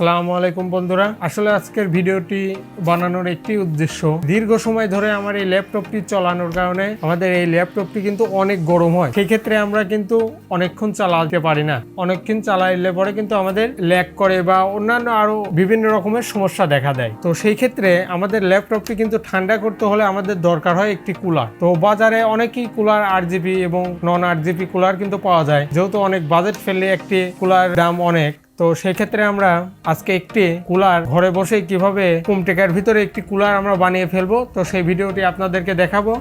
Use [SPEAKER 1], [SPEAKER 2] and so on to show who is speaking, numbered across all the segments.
[SPEAKER 1] আসসালামু আলাইকুম বন্ধুরা, আসলে আজকের ভিডিওটি বানানোর একটি উদ্দেশ্য, দীর্ঘ সময় ধরে আমার এই ল্যাপটপটি চালানোর কারণে আমাদের এই ল্যাপটপটি কিন্তু অনেক গরম হয়। সেই ক্ষেত্রে আমরা কিন্তু অনেকক্ষণ চালাতে পারি না, অনেকক্ষণ চালাইলে পরে কিন্তু আমাদের ল্যাগ করে বা অন্যান্য আরো বিভিন্ন রকমের সমস্যা দেখা দেয়। তো সেই ক্ষেত্রে আমাদের ল্যাপটপটি কিন্তু ঠান্ডা করতে হলে আমাদের দরকার হয় একটি কুলার। তো বাজারে অনেকই কুলার 8GB এবং নন 8GB কুলার কিন্তু পাওয়া যায়, যেহেতু অনেক বাজেট ফ্রেন্ডলি একটি কুলার দাম অনেক। তো সেই ক্ষেত্রে আমরা আজকে একটি কুলার ঘরে বসে কিভাবে কম টাকার ভিতরে একটি কুলার আমরা বানিয়ে ফেলবো, তো সেই ভিডিওটি আপনাদেরকে দেখাবো।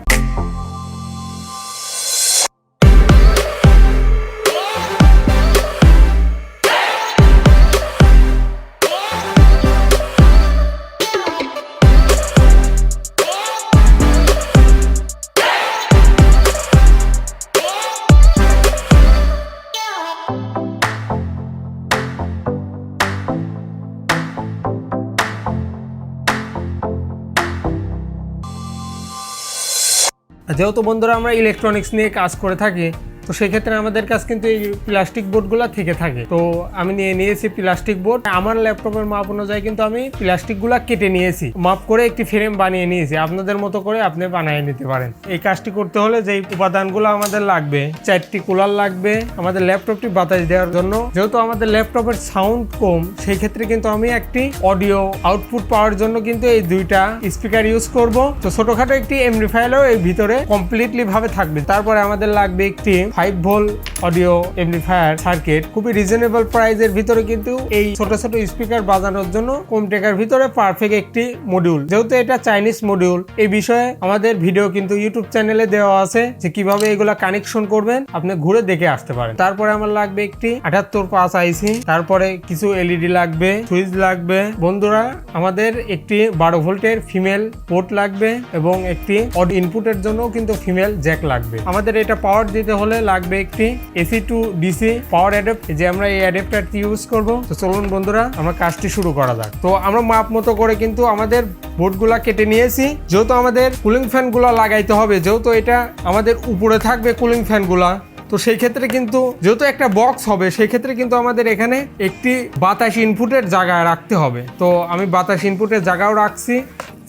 [SPEAKER 1] যেহেতু বন্ধুরা আমরা ইলেকট্রনিক্স নিয়ে কাজ করে থাকি, তো সেক্ষেত্রে আমাদের কাছে কিন্তু এই প্লাস্টিক বোর্ডগুলো থেকে থাকে। তো আমি নিয়েছি প্লাস্টিক বোর্ড। আমার ল্যাপটপের মাপ অনুযায়ী কিন্তু আমি প্লাস্টিকগুলো কেটে নিয়েছি, মাপ করে একটি ফ্রেম বানিয়ে নিয়েছি। আপনাদের মতো করে আপনি বানিয়ে নিতে পারেন। এই কাজটি করতে হলে যে উপাদানগুলো আমাদের লাগবে, 4টি কুলার লাগবে আমাদের ল্যাপটপটি বাতাস দেওয়ার জন্য। যেহেতু আমাদের ল্যাপটপের সাউন্ড কম, সেই ক্ষেত্রে কিন্তু আমি একটি অডিও আউটপুট পাওয়ার জন্য কিন্তু এই দুইটা স্পিকার ইউজ করব। তো ছোটখাটো একটি এমপ্লিফায়ারও এর ভিতরে কমপ্লিটলি ভাবে থাকবে। তারপরে আমাদের লাগবে একটি 5 ভোল্ট অডিও এমপ্লিফায়ার সার্কিট। খুবই রিজনেবল প্রাইসের ভিতরে কিন্তু এই ছোট ছোট স্পিকার বাজানোর জন্য কম টাকার ভিতরে পারফেক্ট একটি মডিউল। যেহেতু এটা চাইনিজ মডিউল, এই বিষয়ে আমাদের ভিডিও কিন্তু ইউটিউব চ্যানেলে দেওয়া আছে, যে কিভাবে এগুলা কানেকশন করবেন আপনি ঘুরে দেখে আসতে পারেন। তারপরে আমার লাগবে একটি 78/5 আইসি, তারপরে কিছু এলইডি লাগবে, সুইচ লাগবে। বন্ধুরা আমাদের একটি 12 ভোল্টের ফিমেল পোর্ট লাগবে এবং একটি অডিও ইনপুটের জন্য কিন্তু ফিমেল জ্যাক লাগবে। আমাদের এটা পাওয়ার দিতে হলে লাগবে একটি AC two DC power adapt, যে আমরা এই অ্যাডাপ্টারটি ইউজ করব। তো চলুন বন্ধুরা আমরা কাজটি শুরু করা যাক। তো আমরা মাপ মতো করে কিন্তু আমাদের বোর্ডগুলা কেটে নিয়েছি। যেহেতু আমাদের কুলিং ফ্যানগুলো লাগাইতে হবে, যেহেতু এটা আমাদের উপরে থাকবে কুলিং ফ্যানগুলা, তো সেই ক্ষেত্রে কিন্তু যেহেতু একটা বক্স হবে, সেই ক্ষেত্রে কিন্তু আমাদের এখানে একটি বাতাস ইনপুটের জায়গা রাখতে হবে। তো আমি বাতাস ইনপুটের জায়গাও রাখছি,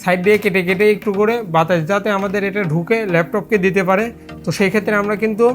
[SPEAKER 1] সাইড দিয়ে কেটে কেটে একটু করে বাতাস যাতে আমাদের এটা ঢুকে ল্যাপটপকে দিতে পারে। তো সেই ক্ষেত্রে আমরা কিন্তু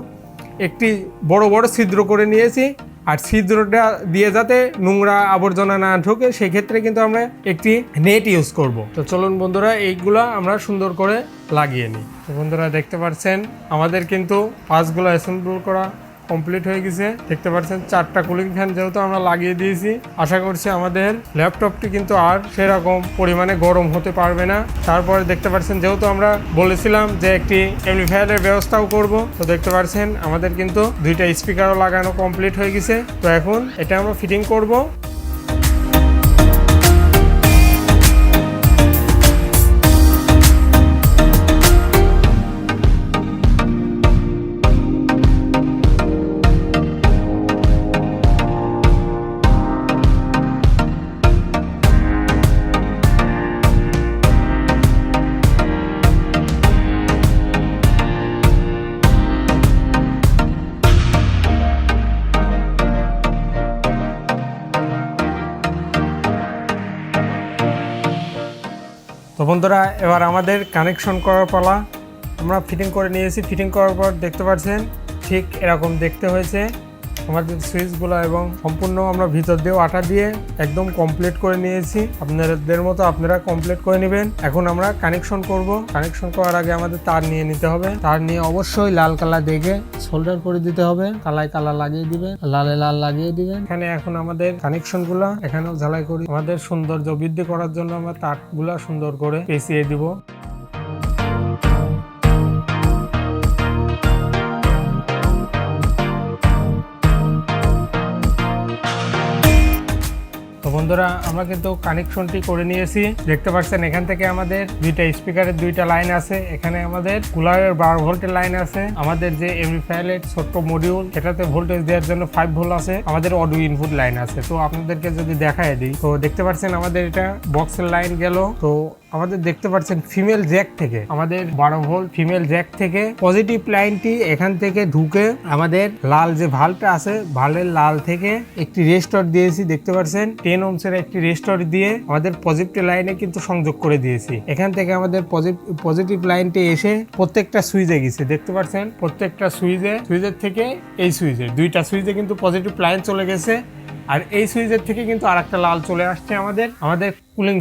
[SPEAKER 1] একটি বড় বড় ছিদ্র করে নিয়েছি, আর ছিদ্রটা দিয়ে যাতে নোংরা আবর্জনা না ঢোকে, সেই ক্ষেত্রে কিন্তু আমরা একটি নেট ইউজ করব। তো চলুন বন্ধুরা এইগুলা আমরা সুন্দর করে লাগিয়ে নিই। তো বন্ধুরা দেখতে পাচ্ছেন আমাদের কিন্তু পাঁচগুলো অ্যাসেম্বল করা কমপ্লিট হয়ে গেছে। দেখতে পাচ্ছেন 4টা কুলিং ফ্যান যেহেতু আমরা লাগিয়ে দিয়েছি, আশা করছি আমাদের ল্যাপটপটি কিন্তু আর সেরকম পরিমাণে গরম হতে পারবে না। তারপরে দেখতে পাচ্ছেন যেহেতু আমরা বলেছিলাম যে একটি এমপ্লিফায়ারের ব্যবস্থাও করব, তো দেখতে পাচ্ছেন আমাদের কিন্তু 2টা স্পিকারও লাগানো কমপ্লিট হয়ে গেছে। তো এখন এটা আমরা ফিটিং করব। তো বন্ধুরা এবার আমাদের কানেকশন করার পালা। আমরা ফিটিং করে নিয়েছি। ফিটিং করার পর দেখতে পাচ্ছেন ঠিক এরকম দেখতে হয়েছে আমাদের সুইচগুলো, এবং সম্পূর্ণ আমরা ভিতর দিয়েও আটা দিয়ে একদম কমপ্লিট করে নিয়েছি। আপনাদের মতো আপনারা কমপ্লিট করে নেবেন। এখন আমরা কানেকশন করব। কানেকশন করার আগে আমাদের তার নিয়ে নিতে হবে। তার নিয়ে অবশ্যই লাল কালার দেখে সোল্ডার করে দিতে হবে। কালায় কালার লাগিয়ে দিবেন, লালে লাল লাগিয়ে দিবেন। এখানে এখন আমাদের কানেকশনগুলো এখানেও ঝালাই করি। আমাদের সৌন্দর্য বৃদ্ধি করার জন্য আমরা তারগুলা সুন্দর করে পেঁচিয়ে দিব। বন্ধুরা আমরা কিন্তু কানেকশনটি করে নিয়েছি। দেখতে পাচ্ছেন এখান থেকে আমাদের 2টা স্পিকারের 2টা লাইন আছে, এখানে আমাদের কুলারের 12 ভোল্টের লাইন আছে, আমাদের যে এমপ্লিফায়ারের ছোট্ট মডিউল এটাতে ভোল্টেজ দেওয়ার জন্য 5 ভোল্ট আছে, আমাদের অডিও ইনপুট লাইন আছে। তো আপনাদেরকে যদি দেখায় দিই, তো দেখতে পাচ্ছেন আমাদের এটা বক্সের লাইন গেল। তো আমাদের দেখতে পাচ্ছেন ফিমেল জ্যাক থেকে, আমাদের 12 ভোল্ট ফিমেল জ্যাক থেকে পজিটিভ লাইনটি এখান থেকে ঢুকে আমাদের লাল যে ভাল্বটা আছে ভাল্বের লাল থেকে একটি রেজিস্টর দিয়েছি, দেখতে পাচ্ছেন 10 ওহমসের একটি রেজিস্টর দিয়ে আমাদের পজিটিভ লাইনে কিন্তু সংযোগ করে দিয়েছি। এখান থেকে আমাদের পজিটিভ লাইনটি এসে প্রত্যেকটা সুইচে গেছে, দেখতে পাচ্ছেন প্রত্যেকটা সুইচের থেকে এই সুইচে, দুইটা সুইচে কিন্তু পজিটিভ লাইন চলে গেছে। আর এই সুইচের থেকে কিন্তু আরেকটা লাল চলে আসছে আমাদের কুলিং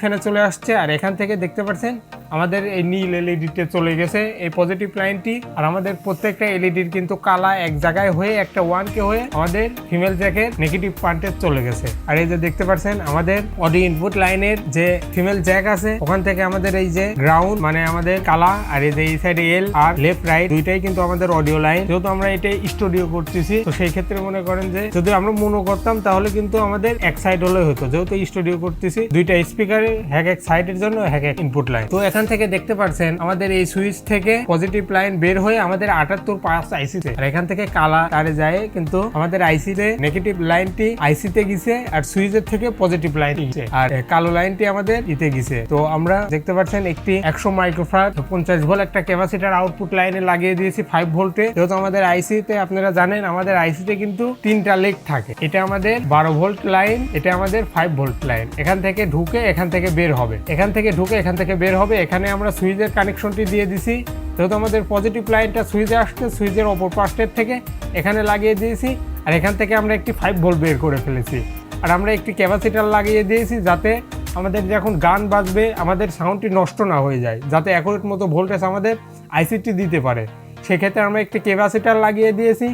[SPEAKER 1] ফ্যানে চলে আসছে। আর এখান থেকে দেখতে পাচ্ছেন আমাদের এই নীল এলইডিতে চলে গেছে এই পজিটিভ লাইনটি। আর আমাদের প্রত্যেকটা এলইডির কিন্তু কালা এক জায়গায় হয়ে একটা 1K হয়ে আমাদের ফিমেল জ্যাকের নেগেটিভ পয়েন্টে চলে গেছে। আর এই যে দেখতে পাচ্ছেন আমাদের অডিও ইনপুট লাইনের যে ফিমেল জ্যাক আছে ওখান থেকে আমাদের এই যে গ্রাউন্ড মানে আমাদের কালা, আর এই যে এই সাইডে এল আর লেফট রাইট দুইটাই কিন্তু আমাদের অডিও লাইন। যেহেতু আমরা এটাই স্টুডিও করতেছি তো সেই ক্ষেত্রে মনে করেন যে যদি আমরা মনো করতাম তাহলে কিন্তু আমাদের এক সাইড হলে হতো, যেহেতু স্টুডিও করতেছি দুইটা স্পিকারে এক সাইডের জন্য এক ইনপুট লাইন। তো এখান থেকে দেখতে পাচ্ছেন আমাদের এই সুইচ থেকে পজিটিভ লাইন বের হয়ে আমাদের 78 আইসিতে, আর এখান থেকে কালা তারে যায় কিন্তু আমাদের আইসিতে নেগেটিভ লাইনটি আইসিতে গেছে আর সুইচের থেকে পজিটিভ লাইন গেছে, আর কালো লাইনটি আমাদের ইতে গেছে। তো আমরা দেখতে পাচ্ছেন একটি 100 মাইক্রোফ্যারাড 50 ভোল্ট একটা ক্যাপাসিটর আউটপুট লাইনে লাগিয়ে দিয়েছি 5 ভোল্টে। যেহেতু আমাদের আইসিতে আপনারা জানেন আমাদের আইসিতে কিন্তু 3টা লেগ থাকে, এটা আমাদের 12 ভোল্ট লাইন, এটা আমাদের 5 ভোল্ট লাইন। এখান থেকে ঢুকে এখান থেকে বের হবে, এখান থেকে ঢুকে এখান থেকে বের হবে। এখানে আমরা সুইচের কানেকশনটি দিয়ে দিছি, যেহেতু আমাদের পজিটিভ লাইনটা সুইচে আসছে সুইচের অপর পাশের থেকে এখানে লাগিয়ে দিয়েছি। আর এখান থেকে আমরা একটি 5 ভোল্ট বের করে ফেলেছি। আর আমরা একটি ক্যাপাসিটার লাগিয়ে দিয়েছি যাতে আমাদের যখন গান বাজবে আমাদের সাউন্ডটি নষ্ট না হয়ে যায়, যাতে অ্যাকুরেট মতো ভোল্টেজ আমাদের আইসিটি দিতে পারে। সেক্ষেত্রে আমরা একটি ক্যাপাসিটার লাগিয়ে দিয়েছি,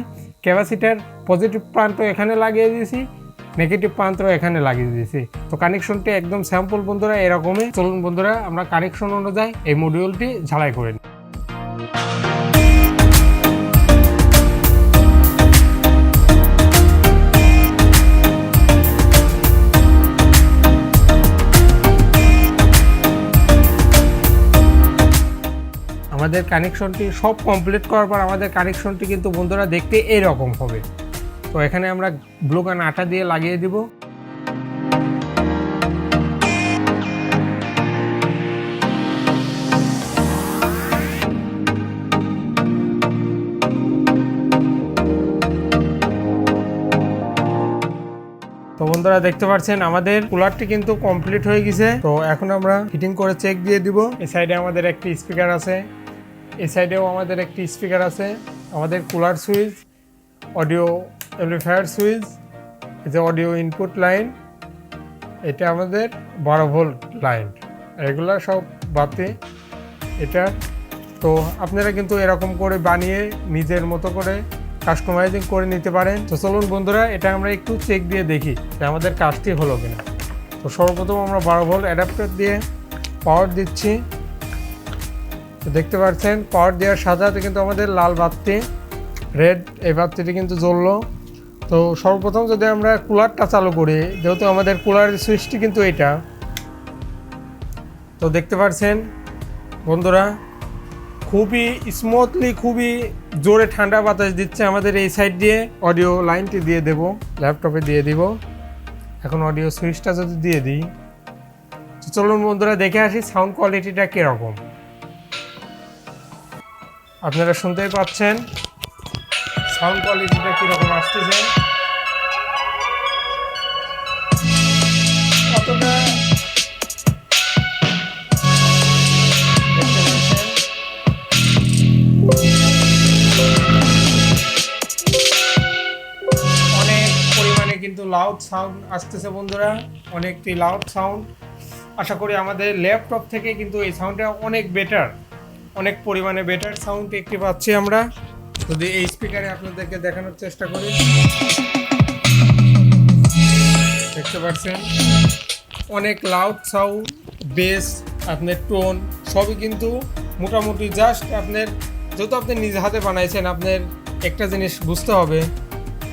[SPEAKER 1] ক্যাপাসিটার পজিটিভ প্রান্ত এখানে লাগিয়ে দিয়েছি, নেগেটিভ প্রান্ত এখানে লাগিয়ে দিয়েছি। তো কানেকশনটি একদম স্যাম্পল বন্ধুরা এরকমই। চলুন বন্ধুরা আমরা কানেকশন অনুযায়ী এই মডিউলটি ঝালাই করে নিই। আমাদের কানেকশনটি সব কমপ্লিট করার পর আমাদের কানেকশনটি কিন্তু বন্ধুরা দেখতে এরকম হবে। তো এখানে আমরা ব্লু গান আটা দিয়ে লাগিয়ে দিব। তো বন্ধুরা দেখতে পাচ্ছেন আমাদের কুলারটি কিন্তু কমপ্লিট হয়ে গেছে। তো এখন আমরা ফিটিং করে চেক দিয়ে দিব। এই সাইডে আমাদের একটি স্পিকার আছে, এই সাইডেও আমাদের একটি স্পিকার আছে, আমাদের cooler switch, audio amplifier switch, এই যে অডিও ইনপুট লাইন, এটা আমাদের 12 ভোল্ট লাইন, এগুলো সব বাতি এটা। তো আপনারা কিন্তু এরকম করে বানিয়ে নিজের মতো করে কাস্টমাইজিং করে নিতে পারেন। তো চলুন বন্ধুরা এটা আমরা একটু চেক দিয়ে দেখি যে আমাদের কাজটি হলো কিনা। তো সর্বপ্রথম আমরা 12 ভোল্ট অ্যাডাপ্টার দিয়ে পাওয়ার দিচ্ছি। তো দেখতে পাচ্ছেন পাওয়ার দেওয়ার সাথে সাথে কিন্তু আমাদের লাল বাতি রেড এই বাতিটি কিন্তু জ্বললো। তো সর্বপ্রথম যদি আমরা কুলারটা চালু করি, যেহেতু আমাদের কুলারের সুইচটি কিন্তু এটা, তো দেখতে পাচ্ছেন বন্ধুরা খুবই স্মুথলি খুবই জোরে ঠান্ডা বাতাস দিচ্ছে। আমাদের এই সাইড দিয়ে অডিও লাইনটি দিয়ে দেব, ল্যাপটপে দিয়ে দিব। এখন অডিও সুইচটা যদি দিয়ে দিই, তো চলুন বন্ধুরা দেখে আসি সাউন্ড কোয়ালিটিটা কীরকম। আপনারা শুনতেই পাচ্ছেন সাউন্ড কোয়ালিটিটা কীরকম আসতেছে। কতটা কিন্তু লাউড সাউন্ড আসতেছে বন্ধুরা, অনেকটি লাউড সাউন্ড। আশা করি আমাদের ল্যাপটপ থেকে কিন্তু এই সাউন্ডটা অনেক বেটার, অনেক পরিমাণে বেটার সাউন্ড একটি পাচ্ছি আমরা। যদি এই স্পিকারে আপনাদেরকে দেখানোর চেষ্টা করি, দেখতে পাচ্ছেন অনেক লাউড সাউন্ড, বেস, আপনার টোন সবই কিন্তু মোটামুটি জাস্ট আপনার, যেহেতু আপনি নিজ হাতে বানাইছেন আপনার একটা জিনিস বুঝতে হবে,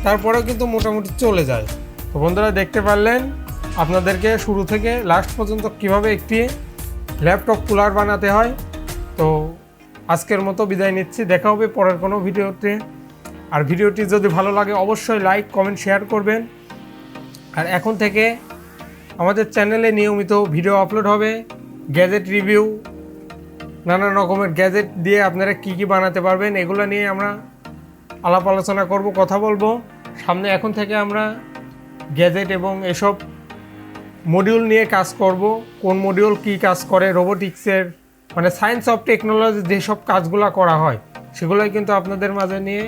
[SPEAKER 1] তারপরেও কিন্তু মোটামুটি চলে যায়। তো বন্ধুরা দেখতে পারলেন আপনাদেরকে শুরু থেকে লাস্ট পর্যন্ত কিভাবে একটি ল্যাপটপ কুলার বানাতে হয়। তো আজকের মতো বিদায় নিচ্ছি, দেখা হবে পরের কোনো ভিডিওতে। আর ভিডিওটি যদি ভালো লাগে অবশ্যই লাইক কমেন্ট শেয়ার করবেন। আর এখন থেকে আমাদের চ্যানেলে নিয়মিত ভিডিও আপলোড হবে, গ্যাজেট রিভিউ, নানান রকমের গ্যাজেট দিয়ে আপনারা কি কি বানাতে পারবেন এগুলো নিয়ে আমরা আলাপ আলোচনা করব, কথা বলবো সামনে। এখন থেকে আমরা গ্যাজেট এবং এসব মডিউল নিয়ে কাজ করব, কোন মডিউল কি কাজ করে, রোবোটিক্সের মানে সায়েন্স অফ টেকনোলজি যেসব কাজগুলো করা হয় সেগুলোই কিন্তু আপনাদের মাঝে নিয়ে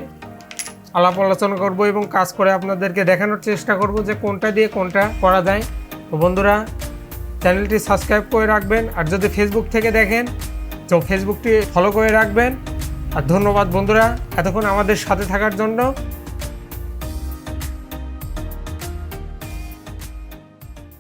[SPEAKER 1] আলাপ আলোচনা করব এবং কাজ করে আপনাদেরকে দেখানোর চেষ্টা করব যে কোনটা দিয়ে কোনটা করা যায়। তো বন্ধুরা, চ্যানেলটি সাবস্ক্রাইব করে রাখবেন, আর যদি ফেসবুক থেকে দেখেন তো ফেসবুকটি ফলো করে রাখবেন। আর ধন্যবাদ বন্ধুরা এতক্ষণ আমাদের সাথে থাকার জন্য।